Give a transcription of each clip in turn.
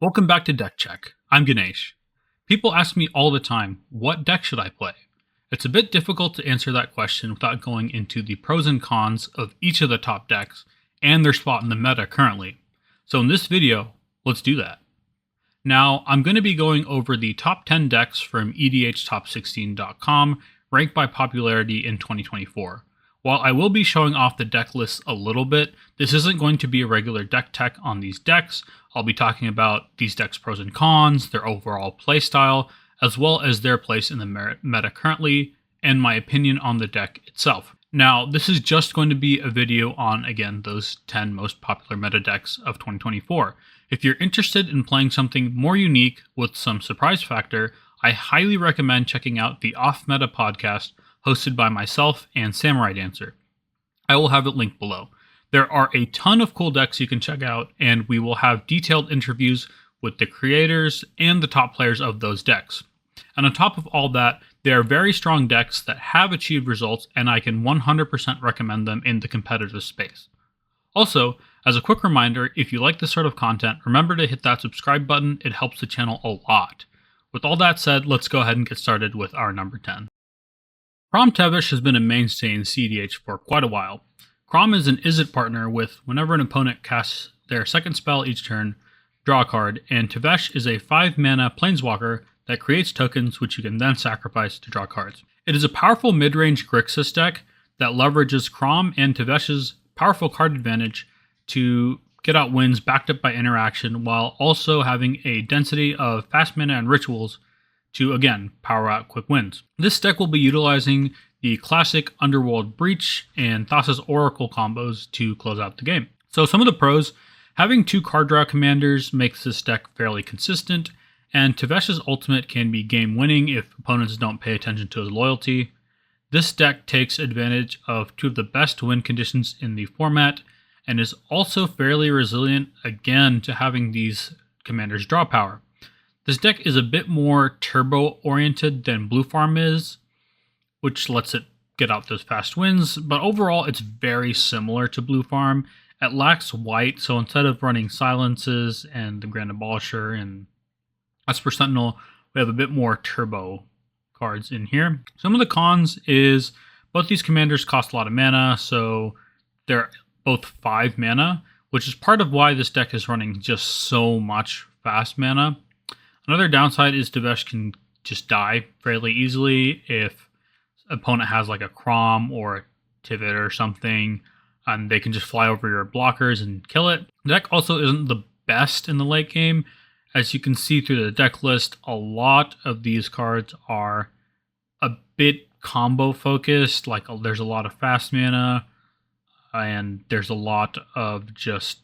Welcome back to Deck Check. I'm Ganesh. People ask me all the time, what deck should I play? It's a bit difficult to answer that question without going into the pros and cons of each of the top decks and their spot in the meta currently. So in this video, let's do that. Now, I'm going to be going over the top 10 decks from EDHtop16.com, ranked by popularity in 2024. While I will be showing off the deck lists a little bit, this isn't going to be a regular deck tech on these decks. I'll be talking about these decks' pros and cons, their overall playstyle, as well as their place in the meta currently, and my opinion on the deck itself. Now, this is just going to be a video on, again, those 10 most popular meta decks of 2024. If you're interested in playing something more unique with some surprise factor, I highly recommend checking out the Off Meta podcast hosted by myself and Samurai Dancer. I will have it linked below. There are a ton of cool decks you can check out, and we will have detailed interviews with the creators and the top players of those decks. And on top of all that, they are very strong decks that have achieved results, and I can 100% recommend them in the competitive space. Also, as a quick reminder, if you like this sort of content, remember to hit that subscribe button. It helps the channel a lot. With all that said, let's go ahead and get started with our number 10. Kraum Tevesh has been a mainstay in cEDH for quite a while. Kraum is an Izzet partner with whenever an opponent casts their second spell each turn, draw a card, and Tevesh is a 5-mana planeswalker that creates tokens which you can then sacrifice to draw cards. It is a powerful mid-range Grixis deck that leverages Kraum and Tevesh's powerful card advantage to get out wins backed up by interaction, while also having a density of fast mana and rituals to, again, power out quick wins. This deck will be utilizing the classic Underworld Breach and Thassa's Oracle combos to close out the game. So some of the pros: having 2 card draw commanders makes this deck fairly consistent, and Tevesh's ultimate can be game winning if opponents don't pay attention to his loyalty. This deck takes advantage of 2 of the best win conditions in the format, and is also fairly resilient, again, to having these commanders draw power. This deck is a bit more turbo-oriented than Blue Farm is, which lets it get out those fast wins, but overall it's very similar to Blue Farm. It lacks white, so instead of running Silences and the Grand Abolisher and Esper Sentinel, we have a bit more turbo cards in here. Some of the cons is both these commanders cost a lot of mana, so they're both 5 mana, which is part of why this deck is running just so much fast mana. Another downside is Tevesh can just die fairly easily if an opponent has like a Kraum or a Tivit or something, and they can just fly over your blockers and kill it. The deck also isn't the best in the late game. As you can see through the deck list, a lot of these cards are a bit combo focused, like there's a lot of fast mana, and there's a lot of just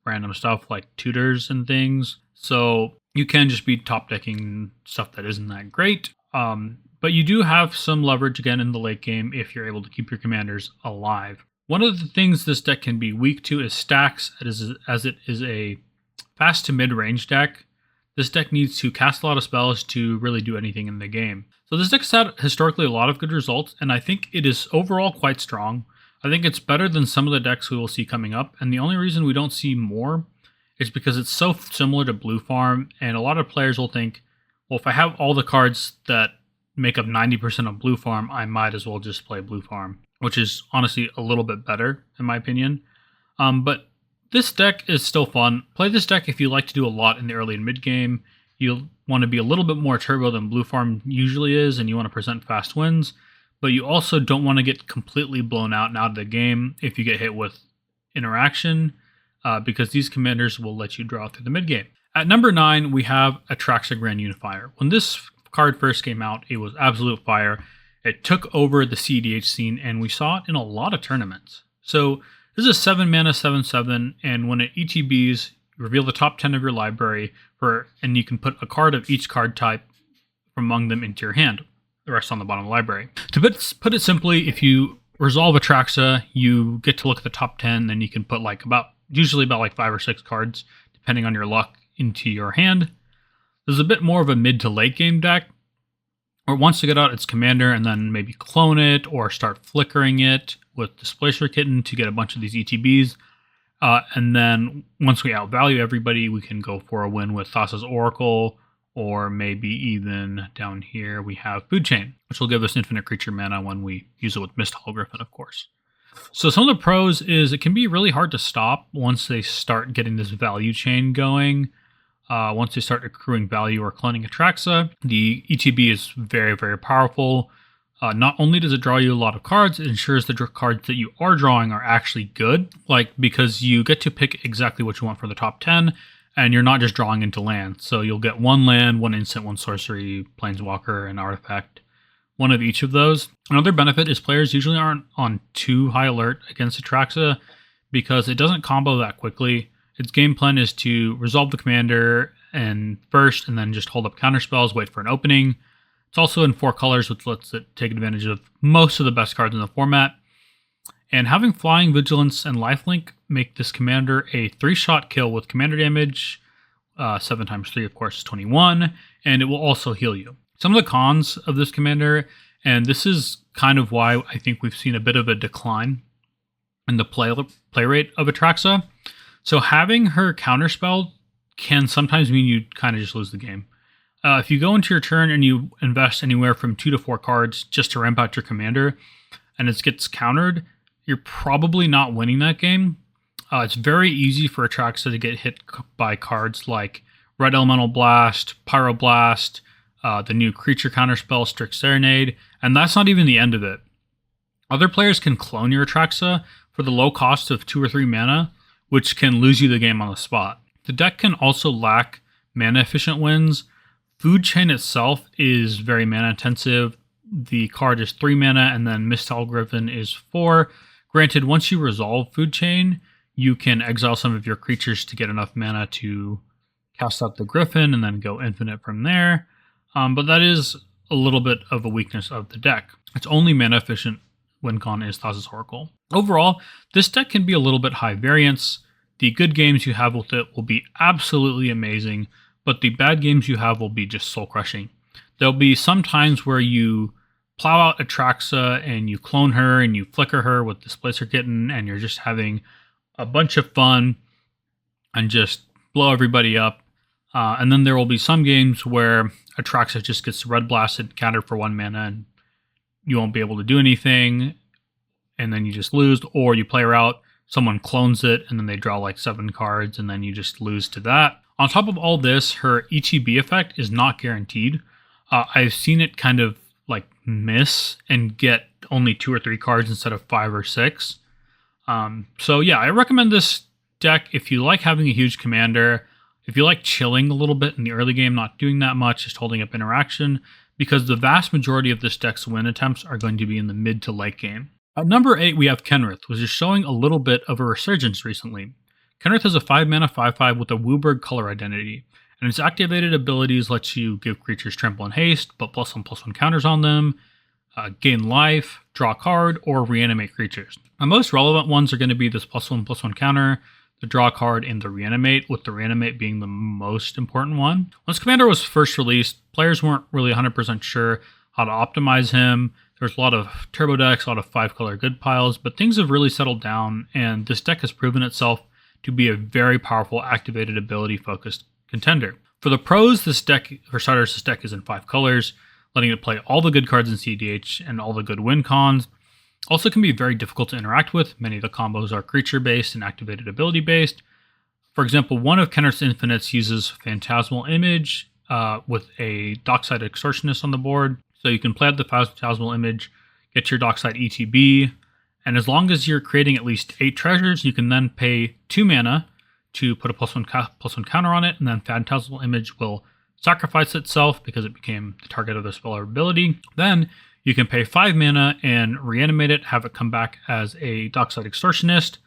random stuff like tutors and things. So you can just be top decking stuff that isn't that great. But you do have some leverage again in the late game if you're able to keep your commanders alive. One of the things this deck can be weak to is stacks, as it is a fast to mid-range deck. This deck needs to cast a lot of spells to really do anything in the game. So this deck's had historically a lot of good results, and I think it is overall quite strong. I think it's better than some of the decks we will see coming up, and the only reason we don't see more is because it's so similar to Blue Farm, and a lot of players will think, well, if I have all the cards that make up 90% of Blue Farm, I might as well just play Blue Farm, which is honestly a little bit better, in my opinion. But this deck is still fun. Play this deck if you like to do a lot in the early and mid game. You'll want to be a little bit more turbo than Blue Farm usually is, and you want to present fast wins, but you also don't want to get completely blown out and out of the game if you get hit with interaction, because these commanders will let you draw through the mid game. At number 9, we have Atraxa Grand Unifier. When this card first came out, it was absolute fire. It took over the cEDH scene, and we saw it in a lot of tournaments. So this is a 7 mana 7/7, and when it ETBs, you reveal the top 10 of your library, and you can put a card of each card type from among them into your hand. The rest on the bottom of the library. To put it simply, if you resolve Atraxa, you get to look at the top 10, then you can put usually about 5 or 6 cards, depending on your luck, into your hand. This is a bit more of a mid to late game deck, or it wants to get out its commander and then maybe clone it or start flickering it with Displacer Kitten to get a bunch of these ETBs. And then once we outvalue everybody, we can go for a win with Thassa's Oracle, or maybe even down here we have Food Chain, which will give us infinite creature mana when we use it with Mist Griffin, of course. So some of the pros is it can be really hard to stop once they start getting this value chain going. Once they start accruing value or cloning Atraxa, the ETB is very, very powerful. Not only does it draw you a lot of cards, it ensures the cards that you are drawing are actually good, like because you get to pick exactly what you want for the top 10, and you're not just drawing into land. So you'll get 1 land, 1 instant, 1 sorcery, planeswalker, and artifact. One of each of those. Another benefit is players usually aren't on too high alert against Atraxa because it doesn't combo that quickly. Its game plan is to resolve the commander and first, and then just hold up counterspells, wait for an opening. It's also in 4 colors, which lets it take advantage of most of the best cards in the format. And having Flying, Vigilance, and Lifelink make this commander a 3-shot kill with commander damage. 7 times 3, of course, is 21, and it will also heal you. Some of the cons of this commander, and this is kind of why I think we've seen a bit of a decline in the play rate of Atraxa. So having her counterspell can sometimes mean you kind of just lose the game. If you go into your turn and you invest anywhere from 2 to 4 cards just to ramp out your commander, and it gets countered, you're probably not winning that game. It's very easy for Atraxa to get hit by cards like Red Elemental Blast, Pyroblast, the new creature counterspell, Strict Serenade, and that's not even the end of it. Other players can clone your Atraxa for the low cost of 2 or 3 mana, which can lose you the game on the spot. The deck can also lack mana-efficient wins. Food Chain itself is very mana-intensive. The card is 3 mana, and then Mistal Griffin is 4. Granted, once you resolve Food Chain, you can exile some of your creatures to get enough mana to cast out the Griffin and then go infinite from there. But that is a little bit of a weakness of the deck. Its only mana-efficient win con is Thassa's Oracle. Overall, this deck can be a little bit high variance. The good games you have with it will be absolutely amazing, but the bad games you have will be just soul-crushing. There'll be some times where you plow out Atraxa and you clone her and you flicker her with Displacer Kitten and you're just having a bunch of fun and just blow everybody up. And then there will be some games where Atraxa just gets red blasted, countered for 1 mana, and you won't be able to do anything, and then you just lose, or you play her out, someone clones it, and then they draw like 7 cards, and then you just lose to that. On top of all this, her ETB effect is not guaranteed. I've seen it kind of like miss and get only 2 or 3 cards instead of 5 or 6. So yeah, I recommend this deck if you like having a huge commander, if you like chilling a little bit in the early game, not doing that much, just holding up interaction, because the vast majority of this deck's win attempts are going to be in the mid to late game. At number 8, we have Kenrith, which is showing a little bit of a resurgence recently. Kenrith has a 5-mana 5/5 with a Wooburg color identity, and its activated abilities let you give creatures trample and haste, but +1/+1 counters on them, gain life, draw a card, or reanimate creatures. The most relevant ones are going to be this +1/+1 counter, the draw card, and the reanimate, with the reanimate being the most important one. Once Commander was first released, players weren't really 100% sure how to optimize him. There's a lot of turbo decks, a lot of 5-color good piles, but things have really settled down, and this deck has proven itself to be a very powerful activated ability-focused contender. For the pros, this deck is in 5 colors, letting it play all the good cards in cEDH and all the good win cons. Also can be very difficult to interact with. Many of the combos are creature-based and activated ability-based. For example, one of Kenrith's infinites uses Phantasmal Image with a Dockside Extortionist on the board. So you can play out the Phantasmal Image, get your Dockside ETB, and as long as you're creating at least 8 treasures, you can then pay 2 mana to put a +1/+1 counter on it, and then Phantasmal Image will sacrifice itself because it became the target of the spell or ability. Then you can pay 5 mana and reanimate it, have it come back as a Dockside Extortionist,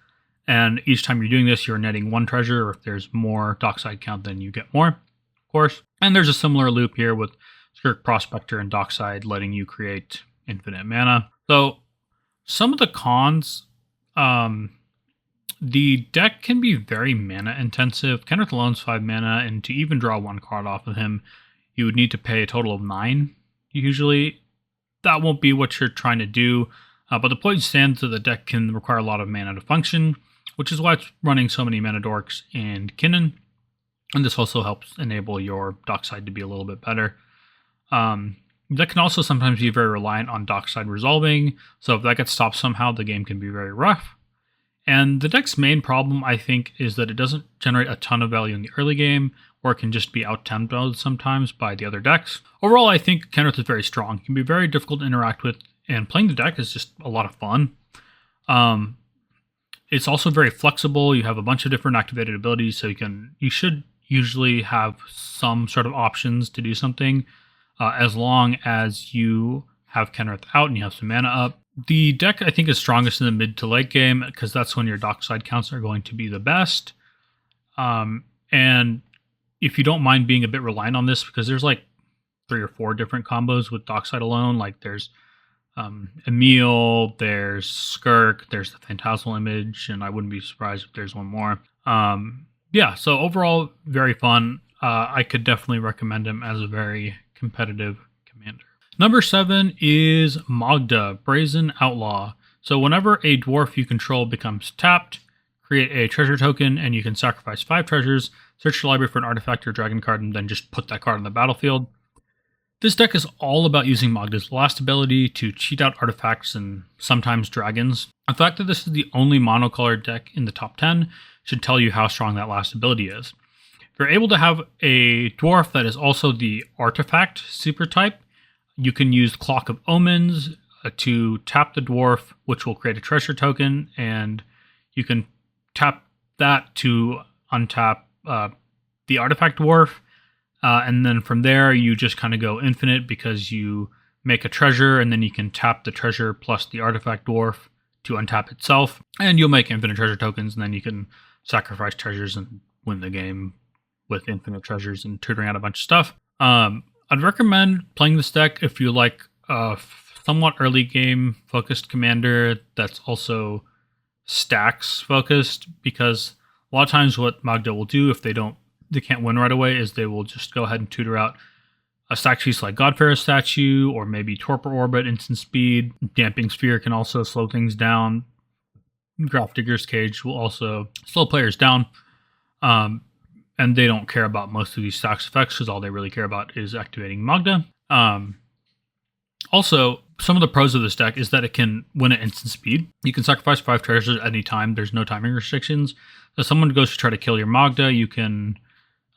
and each time you're doing this, you're netting 1 treasure, or if there's more Dockside count, then you get more, of course. And there's a similar loop here with Skirk Prospector and Dockside letting you create infinite mana. So some of the cons, the deck can be very mana intensive. Kenrith alone's 5 mana, and to even draw 1 card off of him, you would need to pay a total of 9 usually. That won't be what you're trying to do, but the point stands that the deck can require a lot of mana to function. which is why it's running so many mana dorks and Kinnan. And this also helps enable your dockside to be a little bit better. That can also sometimes be very reliant on dockside resolving, so if that gets stopped somehow, the game can be very rough. And the deck's main problem, I think, is that it doesn't generate a ton of value in the early game, or it can just be out-tempoed sometimes by the other decks. Overall, I think Kenrith is very strong. It can be very difficult to interact with, and playing the deck is just a lot of fun. It's also very flexible. You have a bunch of different activated abilities, so you should usually have some sort of options to do something, as long as you have Kenrith out and you have some mana up. The deck, I think, is strongest in the mid to late game because that's when your dockside counts are going to be the best. And if you don't mind being a bit reliant on this, because there's like 3 or 4 different combos with dockside alone. Like there's Emil, there's Skirk, there's the Phantasmal Image, and I wouldn't be surprised if there's one more. Yeah, so overall, very fun. I could definitely recommend him as a very competitive commander. Number 7 is Magda, Brazen Outlaw. So whenever a dwarf you control becomes tapped, create a treasure token, and you can sacrifice 5 treasures, search your library for an artifact or dragon card, and then just put that card on the battlefield. This deck is all about using Magda's last ability to cheat out artifacts and sometimes dragons. The fact that this is the only monocolored deck in the top 10 should tell you how strong that last ability is. If you're able to have a dwarf that is also the artifact super type, you can use Clock of Omens to tap the dwarf, which will create a treasure token, and you can tap that to untap the artifact dwarf, and then from there you just kind of go infinite because you make a treasure, and then you can tap the treasure plus the artifact dwarf to untap itself, and you'll make infinite treasure tokens, and then you can sacrifice treasures and win the game with infinite treasures and tutoring out a bunch of stuff. I'd recommend playing this deck if you like a somewhat early game focused commander that's also stacks focused, because a lot of times what Magda will do if they can't win right away is they will just go ahead and tutor out a stack piece like Godfair's Statue or maybe Torpor Orbit, instant speed. Damping Sphere can also slow things down. Grafdigger's Cage will also slow players down. And they don't care about most of these stacks effects because all they really care about is activating Magda. Also, some of the pros of this deck is that it can win at instant speed. You can sacrifice 5 treasures at any time. There's no timing restrictions. If someone goes to try to kill your Magda, you can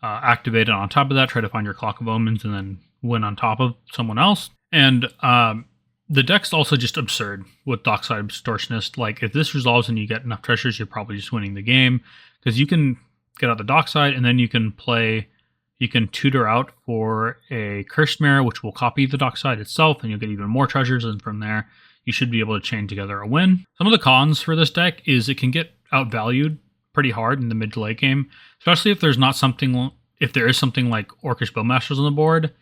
activate it on top of that, try to find your Clock of Omens, and then win on top of someone else. And the deck's also just absurd with Dockside Extortionist. Like, if this resolves and you get enough treasures, you're probably just winning the game, because you can get out the dockside, and then you can tutor out for a Cursed Mare, which will copy the dockside itself, and you'll get even more treasures, and from there, you should be able to chain together a win. Some of the cons for this deck is it can get outvalued pretty hard in the mid to late game, especially if there is something like Orcish Bowmasters on the board.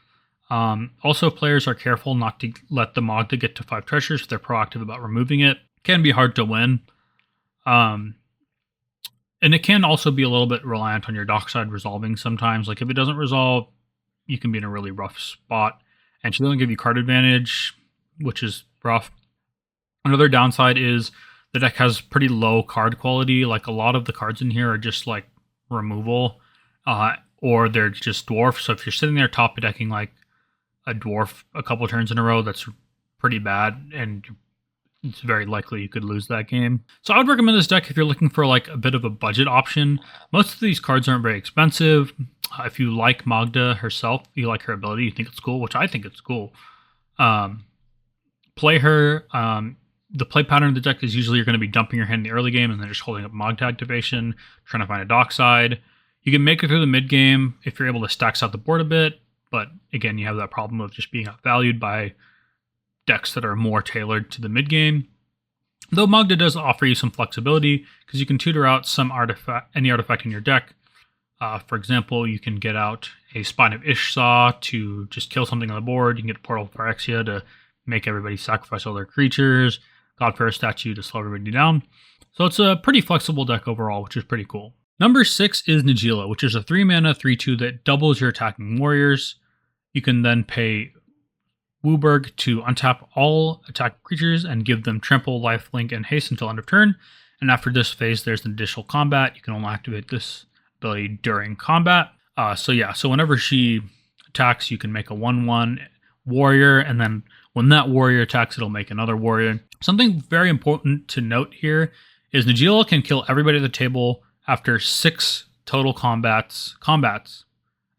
Also, if players are careful not to let the Magda get to 5 treasures if they're proactive about removing it. It can be hard to win. And it can also be a little bit reliant on your dockside resolving sometimes. Like, if it doesn't resolve, you can be in a really rough spot. And she doesn't give you card advantage, which is rough. Another downside is the deck has pretty low card quality. Like, a lot of the cards in here are just, like, removal. Or they're just dwarf. So if you're sitting there top decking, like, a dwarf a couple turns in a row, that's pretty bad. And it's very likely you could lose that game. So I would recommend this deck if you're looking for like a bit of a budget option. Most of these cards aren't very expensive. If you like Magda herself, you like her ability, you think it's cool, which I think it's cool. Play her. The play pattern of the deck is usually you're going to be dumping your hand in the early game and then just holding up Magda activation, trying to find a dockside. You can make it through the mid game if you're able to stack out the board a bit, but again, you have that problem of just being outvalued by decks that are more tailored to the mid game. Though Magda does offer you some flexibility because you can tutor out any artifact in your deck. For example, you can get out a Spine of Ishsaw to just kill something on the board. You can get Portal of Phyrexia to make everybody sacrifice all their creatures. Godfair's Statue to slow everybody down. So it's a pretty flexible deck overall, which is pretty cool. Number 6 is Najeela, which is a 3-mana 3/2 that doubles your attacking warriors. You can then pay Wooburg to untap all attack creatures and give them trample, lifelink, and haste until end of turn. And after this phase, there's an additional combat. You can only activate this ability during combat. So whenever she attacks, you can make a 1/1 warrior, and then when that warrior attacks, it'll make another warrior. Something very important to note here is Najeela can kill everybody at the table after 6 total combats,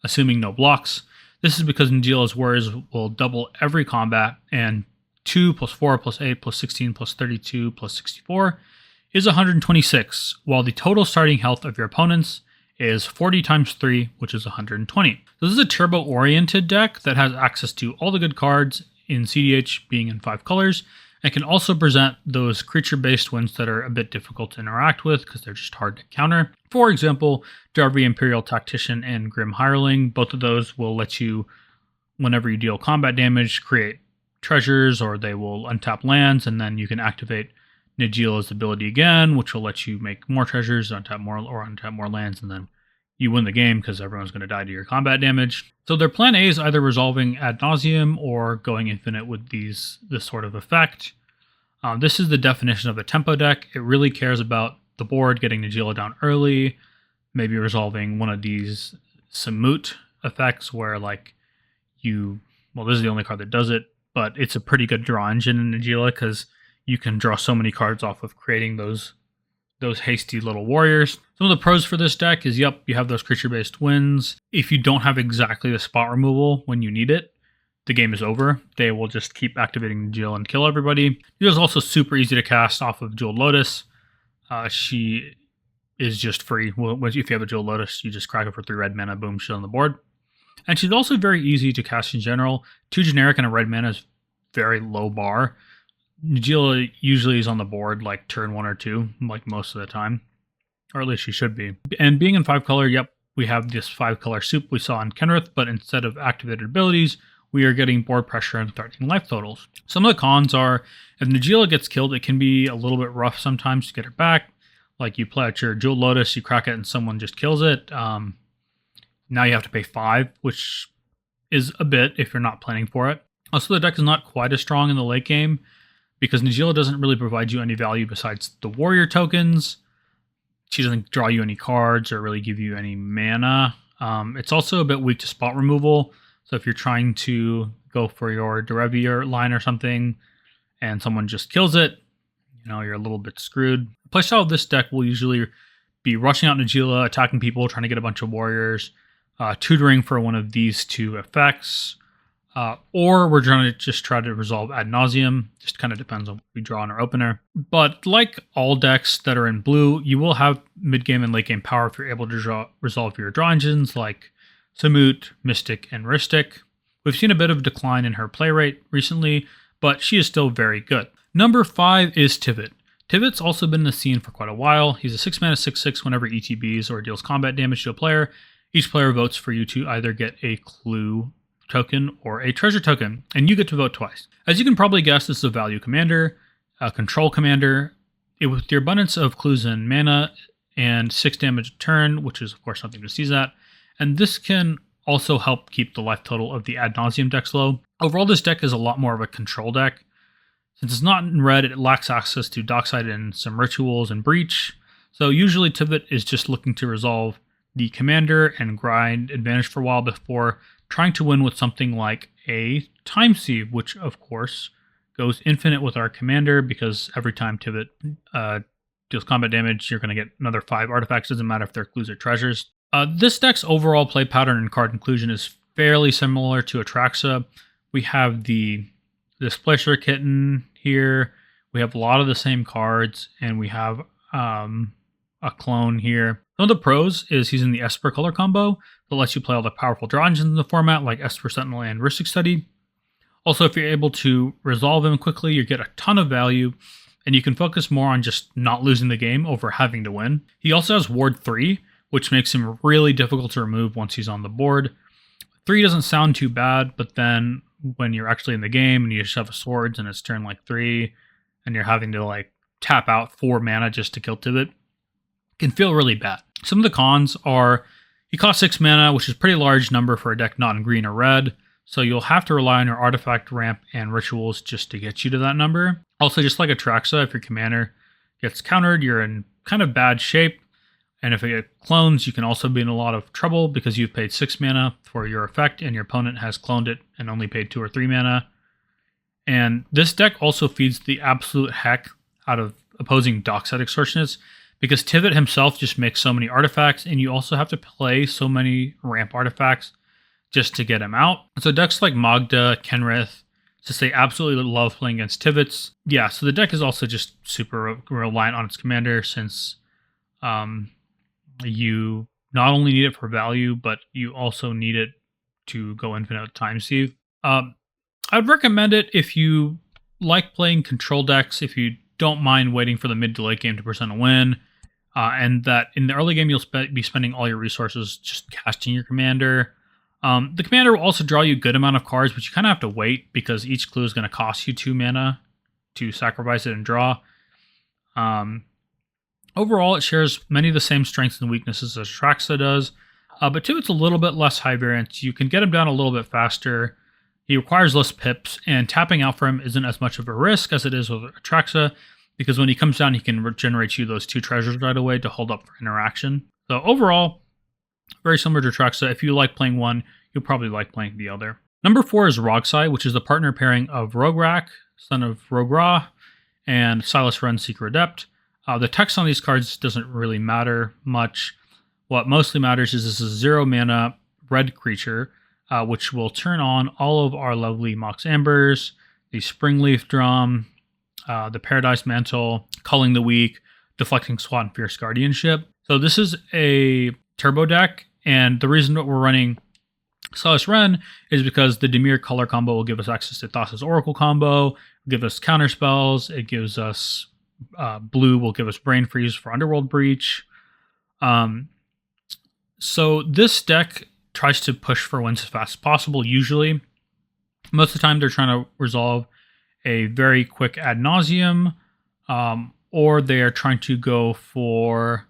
assuming no blocks. This is because Najeela's warriors will double every combat, and 2 plus 4 plus 8 plus 16 plus 32 plus 64 is 126, while the total starting health of your opponents is 40 times 3, which is 120. So this is a turbo-oriented deck that has access to all the good cards in cEDH being in 5 colors, and can also present those creature-based wins that are a bit difficult to interact with because they're just hard to counter. For example, Jarvie Imperial Tactician and Grim Hireling, both of those will let you, whenever you deal combat damage, create treasures, or they will untap lands, and then you can activate Najeela's ability again, which will let you make more treasures, untap more lands, and then you win the game because everyone's going to die to your combat damage. So their plan A is either resolving ad nauseum or going infinite with this sort of effect. This is the definition of a tempo deck. It really cares about the board, getting Najeela down early, maybe resolving one of these Samut effects where this is the only card that does it, but it's a pretty good draw engine in Najeela because you can draw so many cards off of creating those hasty little warriors. Some of the pros for this deck is, you have those creature-based wins. If you don't have exactly the spot removal when you need it, the game is over. They will just keep activating Najeela and kill everybody. It is also super easy to cast off of Jeweled Lotus. She is just free. If you have a Jeweled Lotus, you just crack it for 3 red mana, boom, she's on the board. And she's also very easy to cast in general. 2 generic and a red mana is very low bar. Najeela usually is on the board like turn 1 or 2, like most of the time. Or at least she should be. And being in 5 color, we have this 5 color soup we saw in Kenrith, but instead of activated abilities, we are getting board pressure and threatening life totals. Some of the cons are, if Najeela gets killed, it can be a little bit rough sometimes to get her back. Like you play out your Jeweled Lotus, you crack it, and someone just kills it. Now you have to pay 5, which is a bit if you're not planning for it. Also, the deck is not quite as strong in the late game because Najeela doesn't really provide you any value besides the warrior tokens. She doesn't draw you any cards or really give you any mana. It's also a bit weak to spot removal. So if you're trying to go for your Derevier line or something and someone just kills it, you're a little bit screwed. The playstyle of this deck will usually be rushing out Najeela, attacking people, trying to get a bunch of warriors, tutoring for one of these 2 effects, or we're trying to just try to resolve ad nauseum. Just kind of depends on what we draw in our opener. But like all decks that are in blue, you will have mid-game and late-game power if you're able to resolve your draw engines like Samut, Mystic, and Ristic. We've seen a bit of decline in her play rate recently, but she is still very good. Number 5 is Tivit. Tivit's also been in the scene for quite a while. He's a 6 mana 6/6 whenever ETBs or deals combat damage to a player. Each player votes for you to either get a clue token or a treasure token, and you get to vote twice. As you can probably guess, this is a value commander, a control commander. With the abundance of clues and mana and 6 damage a turn, which is of course something to seize at, and this can also help keep the life total of the ad nauseum decks low. Overall, this deck is a lot more of a control deck. Since it's not in red, it lacks access to Dockside and some rituals and breach. So usually Tivit is just looking to resolve the commander and grind advantage for a while before trying to win with something like a Time Sieve, which of course goes infinite with our commander because every time Tivit deals combat damage, you're going to get another 5 artifacts. Doesn't matter if they're clues or treasures. This deck's overall play pattern and card inclusion is fairly similar to Atraxa. We have the Displacer Kitten here. We have a lot of the same cards, and we have a clone here. One of the pros is he's in the Esper color combo that lets you play all the powerful draw engines in the format, like Esper Sentinel and Ristic Study. Also, if you're able to resolve him quickly, you get a ton of value, and you can focus more on just not losing the game over having to win. He also has Ward 3, which makes him really difficult to remove once he's on the board. 3 doesn't sound too bad, but then when you're actually in the game and you just have swords and it's turn 3, and you're having to tap out 4 mana just to kill Tivit, it can feel really bad. Some of the cons are he costs 6 mana, which is a pretty large number for a deck not in green or red, so you'll have to rely on your artifact ramp and rituals just to get you to that number. Also, just like Atraxa, if your commander gets countered, you're in kind of bad shape. And if it gets clones, you can also be in a lot of trouble because you've paid 6 mana for your effect and your opponent has cloned it and only paid 2 or 3 mana. And this deck also feeds the absolute heck out of opposing Dockside Extortionists because Tivit himself just makes so many artifacts, and you also have to play so many ramp artifacts just to get him out. So decks like Magda, Kenrith, Sisay absolutely love playing against Tivits. Yeah, so the deck is also just super reliant on its commander since you not only need it for value, but you also need it to go infinite time sieve. I'd recommend it if you like playing control decks, if you don't mind waiting for the mid to late game to present a win, and that in the early game you'll be spending all your resources just casting your commander. The commander will also draw you a good amount of cards, but you kind of have to wait because each clue is going to cost you 2 mana to sacrifice it and draw. Overall, it shares many of the same strengths and weaknesses as Atraxa does, but Tivit's a little bit less high variance. You can get him down a little bit faster. He requires less pips, and tapping out for him isn't as much of a risk as it is with Atraxa, because when he comes down, he can regenerate you those 2 treasures right away to hold up for interaction. So overall, very similar to Atraxa. If you like playing one, you'll probably like playing the other. Number 4 is Rogsai, which is the partner pairing of Rograk, son of Rogra, and Silas Wren, Seeker Adept. The text on these cards doesn't really matter much. What mostly matters is this is a 0 mana red creature, which will turn on all of our lovely Mox Ambers, the Springleaf Drum, the Paradise Mantle, Culling the Weak, Deflecting Swat, and Fierce Guardianship. So this is a turbo deck, and the reason that we're running Silas Wren is because the Dimir color combo will give us access to Thassa's Oracle combo, give us counter spells, it gives us blue will give us Brain Freeze for Underworld Breach. So this deck tries to push for wins as fast as possible, usually. Most of the time they're trying to resolve a very quick ad nauseum, or they are trying to go for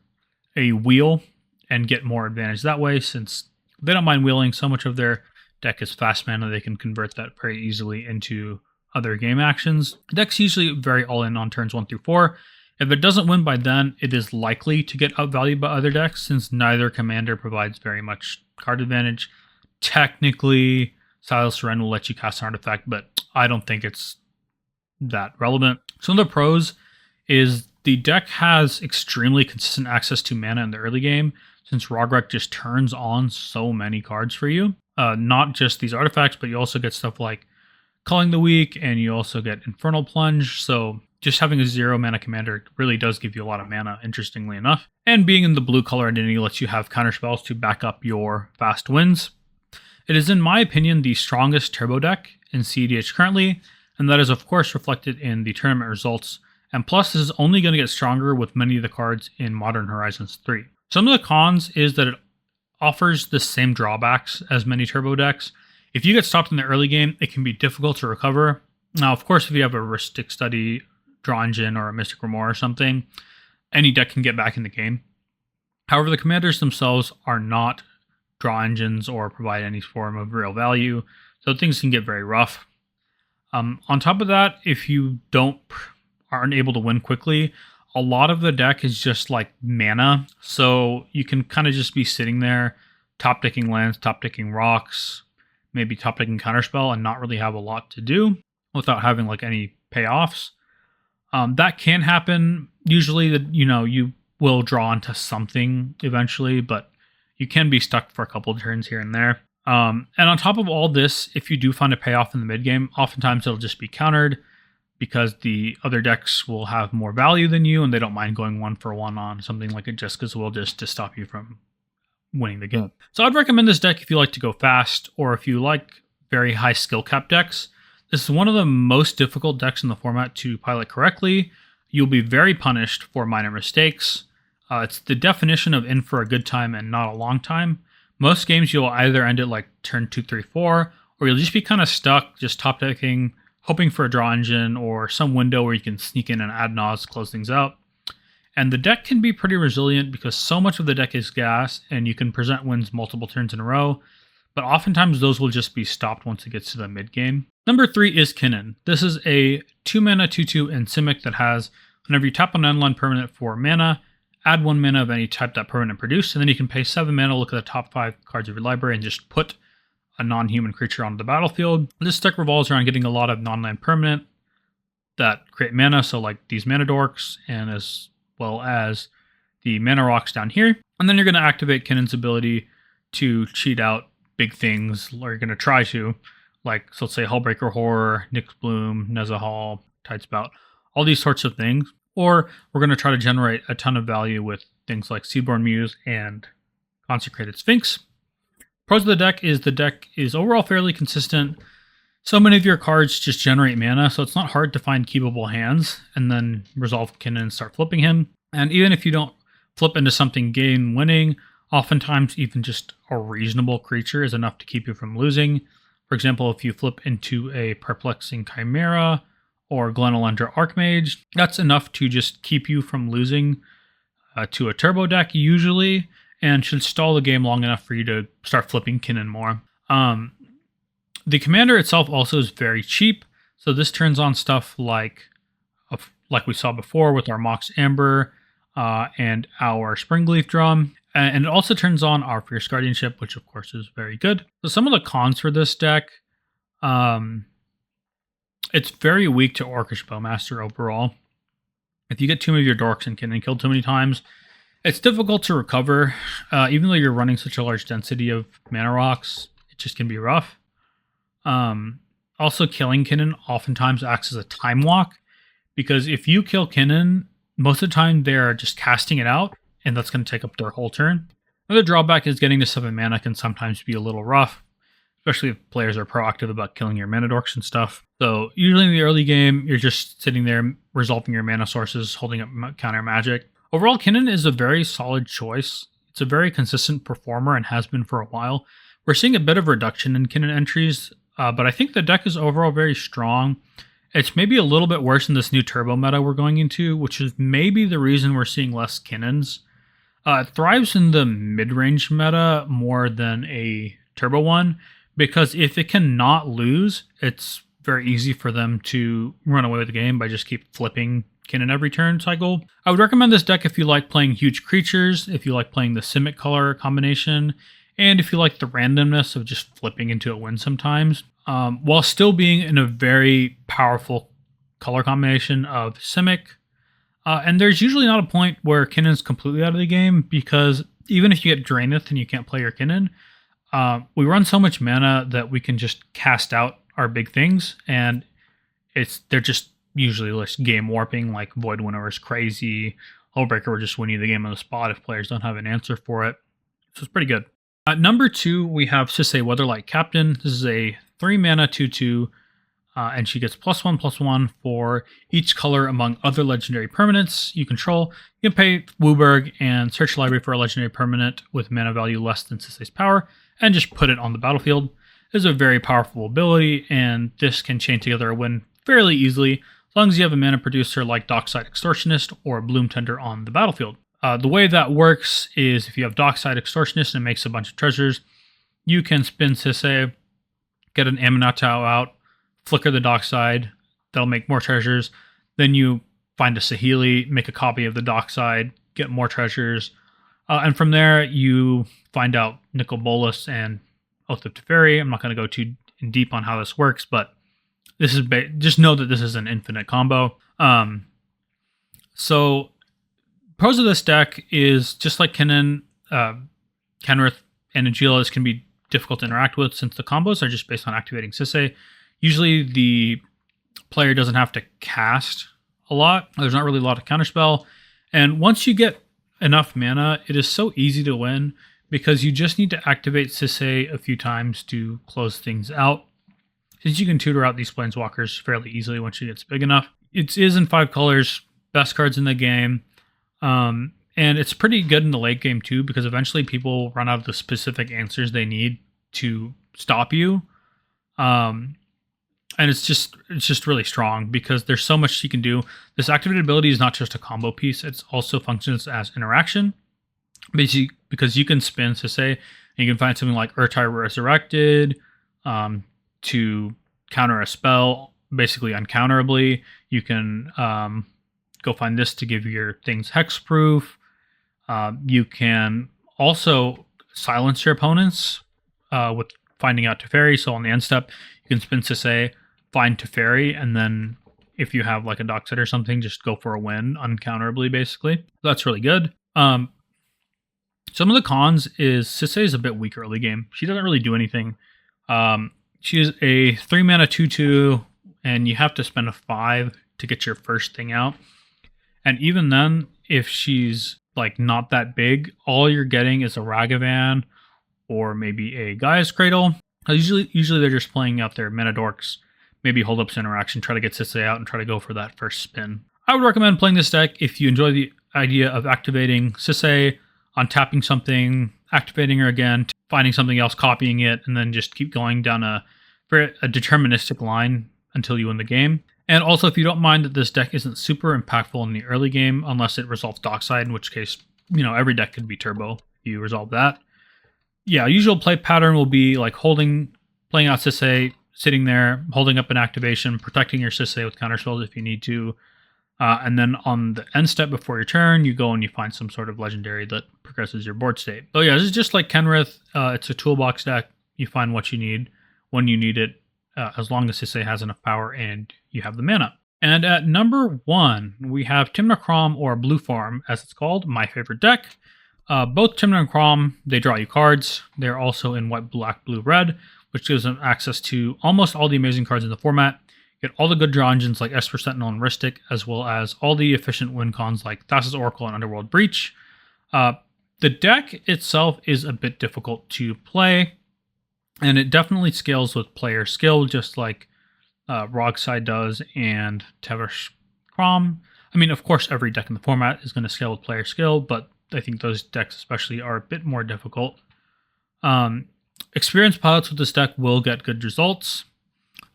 a wheel and get more advantage that way, since they don't mind wheeling. So much of their deck is fast mana, they can convert that very easily into other game actions. The deck's usually very all-in on turns 1 through 4. If it doesn't win by then, it is likely to get outvalued by other decks, since neither commander provides very much card advantage. Technically, Silas Wren will let you cast an artifact, but I don't think it's that relevant. Some of the pros is the deck has extremely consistent access to mana in the early game, since Rograk just turns on so many cards for you. Not just these artifacts, but you also get stuff like Culling the Weak, and you also get Infernal Plunge, so just having a 0 mana commander really does give you a lot of mana, interestingly enough. And being in the blue color identity lets you have counterspells to back up your fast wins. It is, in my opinion, the strongest turbo deck in cEDH currently, and that is of course reflected in the tournament results. And plus, this is only going to get stronger with many of the cards in Modern Horizons 3. Some of the cons is that it offers the same drawbacks as many turbo decks. If you get stopped in the early game, it can be difficult to recover. Now, of course, if you have a Rhystic Study, Draw Engine, or a Mystic Remore or something, any deck can get back in the game. However, the commanders themselves are not draw engines or provide any form of real value, so things can get very rough. On top of that, if you aren't able to win quickly, a lot of the deck is just like mana, so you can kind of just be sitting there, top decking lands, top decking rocks, maybe top decking counterspell, and not really have a lot to do without having like any payoffs. That can happen. Usually, you will draw into something eventually, but you can be stuck for a couple of turns here and there. And on top of all this, if you do find a payoff in the mid game, oftentimes it'll just be countered because the other decks will have more value than you, and they don't mind going 1-for-1 on something like a Jessica's Will just to stop you from winning the game. So I'd recommend this deck if you like to go fast, or if you like very high skill cap decks. This is one of the most difficult decks in the format to pilot correctly. You'll be very punished for minor mistakes. It's the definition of in for a good time and not a long time. Most games you'll either end it like turn 2, 3, 4, or you'll just be kind of stuck just top decking, hoping for a draw engine or some window where you can sneak in an ad nos, close things out. And the deck can be pretty resilient because so much of the deck is gas, and you can present wins multiple turns in a row, but oftentimes those will just be stopped once it gets to the mid game. Number 3 is Kinnan. This is a 2 mana 2/2 in Simic that has Whenever you tap on an endline permanent for mana, add 1 mana of any type that permanent produced, and then you can pay 7 mana, look at the top 5 cards of your library, and just put a non-human creature onto the battlefield. This deck revolves around getting a lot of non-land permanent that create mana, so like these mana dorks, and as well as the mana rocks down here. And then you're going to activate Kinnan's ability to cheat out big things, or you're going to try to, like, so let's say Hullbreaker Horror, Nyx Bloom, Nezahal, Tidespout, all these sorts of things. Or we're going to try to generate a ton of value with things like Seedborn Muse and Consecrated Sphinx. Pros of the deck is overall fairly consistent. So many of your cards just generate mana, so it's not hard to find keepable hands and then resolve Kinnan and start flipping him. And even if you don't flip into something game-winning, oftentimes even just a reasonable creature is enough to keep you from losing. For example, if you flip into a Perplexing Chimera or Glenelendra Archmage, that's enough to just keep you from losing to a turbo deck usually, and should stall the game long enough for you to start flipping Kinnan more. The commander itself also is very cheap, so this turns on stuff like we saw before with our Mox Amber and our Springleaf Drum, and it also turns on our Fierce Guardianship, which of course is very good. So some of the cons for this deck, it's very weak to Orcish Bowmaster overall. If you get too many of your dorks and Kinnan killed too many times, it's difficult to recover. Even though you're running such a large density of mana rocks, it just can be rough. Also, killing Kinnan oftentimes acts as a time walk, because if you kill Kinnan, most of the time they're just casting it out, and that's going to take up their whole turn. Another drawback is getting to 7 mana can sometimes be a little rough, especially if players are proactive about killing your mana dorks and stuff. So usually in the early game, you're just sitting there resolving your mana sources, holding up counter magic. Overall, Kinnan is a very solid choice. It's a very consistent performer and has been for a while. We're seeing a bit of reduction in Kinnan entries, but I think the deck is overall very strong. It's maybe a little bit worse in this new turbo meta we're going into, which is maybe the reason we're seeing less Kinnans. It thrives in the mid-range meta more than a turbo one, because if it cannot lose, it's very easy for them to run away with the game by just keep flipping Kinnan every turn cycle. I would recommend this deck if you like playing huge creatures, if you like playing the Simic color combination, and if you like the randomness of just flipping into a win sometimes, while still being in a very powerful color combination of Simic. And there's usually not a point where Kinnan's completely out of the game, because even if you get Draenith and you can't play your Kinnan, we run so much mana that we can just cast out our big things, and they're just usually just game warping, like Void Winnower is crazy, Hullbreaker will just win you the game on the spot if players don't have an answer for it. So it's pretty good. At number 2, we have Sisay Weatherlight Captain. This is a 3 mana 2/2, and she gets +1/+1 for each color among other legendary permanents you control. You can pay Wooburg and search library for a legendary permanent with mana value less than Sisay's power, and just put it on the battlefield. This is a very powerful ability, and this can chain together a win fairly easily, as long as you have a mana producer like Dockside Extortionist or Bloom Tender on the battlefield. The way that works is if you have Dockside Extortionist and it makes a bunch of treasures, you can spin Sisay, get an Aminatau out, flicker the Dockside, that'll make more treasures. Then you find a Saheeli, make a copy of the Dockside, get more treasures. And from there, you find out Nicol Bolas and Oath of Teferi. I'm not going to go too in deep on how this works, but this is just know that this is an infinite combo. So pros of this deck is, just like Kinnan, Kenrith, and Najeela, this can be difficult to interact with since the combos are just based on activating Sisay. Usually the player doesn't have to cast a lot. There's not really a lot of counterspell. And once you get enough mana, it is so easy to win, because you just need to activate Sisay a few times to close things out, since you can tutor out these Planeswalkers fairly easily once she gets big enough. It is in 5 colors, best cards in the game. And it's pretty good in the late game too, because eventually people run out of the specific answers they need to stop you. And it's just really strong because there's so much she can do. This activated ability is not just a combo piece, it also functions as interaction. Basically, because you can spin Sisay, and you can find something like Urtai Resurrected to counter a spell, basically uncounterably. You can go find this to give your things hexproof. You can also silence your opponents with finding out Teferi. So on the end step, you can spin Sisay, find Teferi, and then if you have like a dock set or something, just go for a win uncounterably, basically. That's really good. Some of the cons is Sisay is a bit weak early game. She doesn't really do anything. She is a 3-mana 2/2, and you have to spend a 5 to get your first thing out. And even then, if she's like not that big, all you're getting is a Ragavan or maybe a Gaia's Cradle. Usually they're just playing out their mana dorks, maybe hold ups interaction, try to get Sisay out and try to go for that first spin. I would recommend playing this deck if you enjoy the idea of activating Sisay, untapping something, activating her again, finding something else, copying it, and then just keep going down a deterministic line until you win the game. And also, if you don't mind that this deck isn't super impactful in the early game, unless it resolves dockside, in which case, every deck could be turbo if you resolve that. Yeah, usual play pattern will be like playing out Sisay, sitting there, holding up an activation, protecting your Sisay with counterspells if you need to. And then on the end step before your turn, you go and you find some sort of legendary that progresses your board state. So yeah, this is just like Kenrith. It's a toolbox deck. You find what you need when you need it, as long as Sisay has enough power and you have the mana. And at number 1, we have Tymna Kraum, or Blue Farm, as it's called, my favorite deck. Both Tymna and Kraum, they draw you cards. They're also in white, black, blue, red, which gives them access to almost all the amazing cards in the format. Get all the good draw engines like Esper Sentinel and Rhystic, as well as all the efficient win cons like Thassa's Oracle and Underworld Breach. The deck itself is a bit difficult to play, and it definitely scales with player skill, just like Rogside does and Tevesh Kraum. I mean, of course, every deck in the format is going to scale with player skill, but I think those decks especially are a bit more difficult. Experienced pilots with this deck will get good results,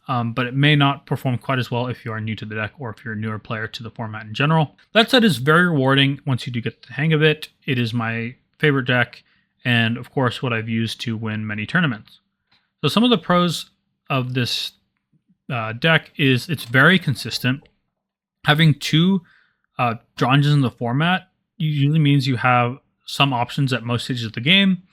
but it may not perform quite as well if you are new to the deck or if you're a newer player to the format in general. That said, it's very rewarding once you do get the hang of it. It is my favorite deck, and of course what I've used to win many tournaments. So some of the pros of this deck is it's very consistent. Having 2 draw engines in the format usually means you have some options at most stages of the game.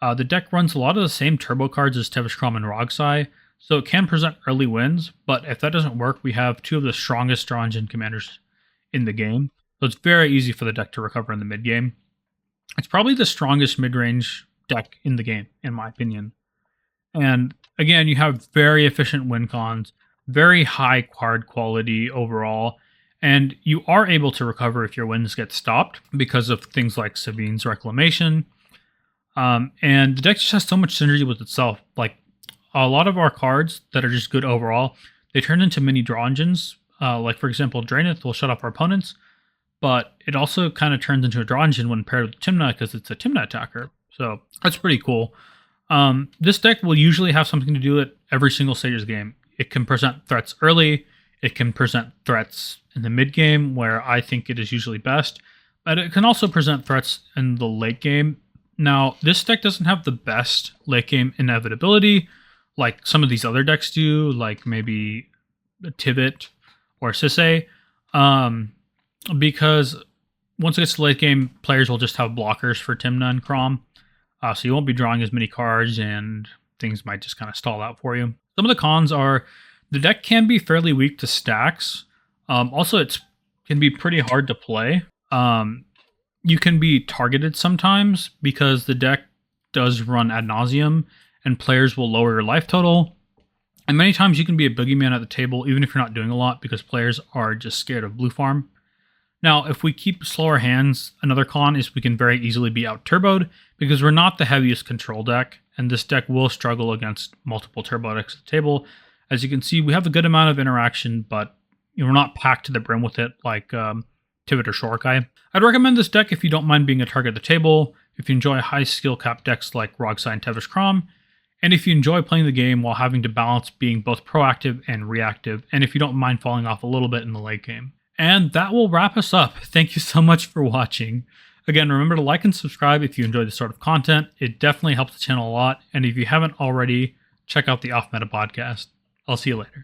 The deck runs a lot of the same turbo cards as Tevesh Kraum and Rogsai, so it can present early wins, but if that doesn't work, we have 2 of the strongest draw engine commanders in the game, so it's very easy for the deck to recover in the mid game. It's probably the strongest mid-range deck in the game, in my opinion. And again, you have very efficient win cons, very high card quality overall, and you are able to recover if your wins get stopped because of things like Savine's Reclamation. And the deck just has so much synergy with itself. Like a lot of our cards that are just good overall, they turn into mini draw engines. Like for example, Draenith will shut off our opponents, but it also kind of turns into a draw engine when paired with Tymna because it's a Tymna attacker. So that's pretty cool. This deck will usually have something to do at every single stage of the game. It can present threats early. It can present threats in the mid game, where I think it is usually best. But it can also present threats in the late game. Now, this deck doesn't have the best late game inevitability like some of these other decks do, like maybe Tivit or Sisay, because once it gets to late game, players will just have blockers for Tymna and Kraum. So you won't be drawing as many cards, and things might just kind of stall out for you. Some of the cons are the deck can be fairly weak to stacks. Also, it can be pretty hard to play. You can be targeted sometimes because the deck does run ad nauseum, and players will lower your life total. And many times you can be a boogeyman at the table, even if you're not doing a lot, because players are just scared of blue farm. Now, if we keep slower hands, another con is we can very easily be out-turboed because we're not the heaviest control deck, and this deck will struggle against multiple turbo decks at the table. As you can see, we have a good amount of interaction, but we're not packed to the brim with it like Tivit or Shorekai. I'd recommend this deck if you don't mind being a target at the table, if you enjoy high skill cap decks like Rogsai and Tevesh Kraum, and if you enjoy playing the game while having to balance being both proactive and reactive, and if you don't mind falling off a little bit in the late game. And that will wrap us up. Thank you so much for watching. Again, remember to like and subscribe if you enjoy this sort of content. It definitely helps the channel a lot. And if you haven't already, check out the Off Meta podcast. I'll see you later.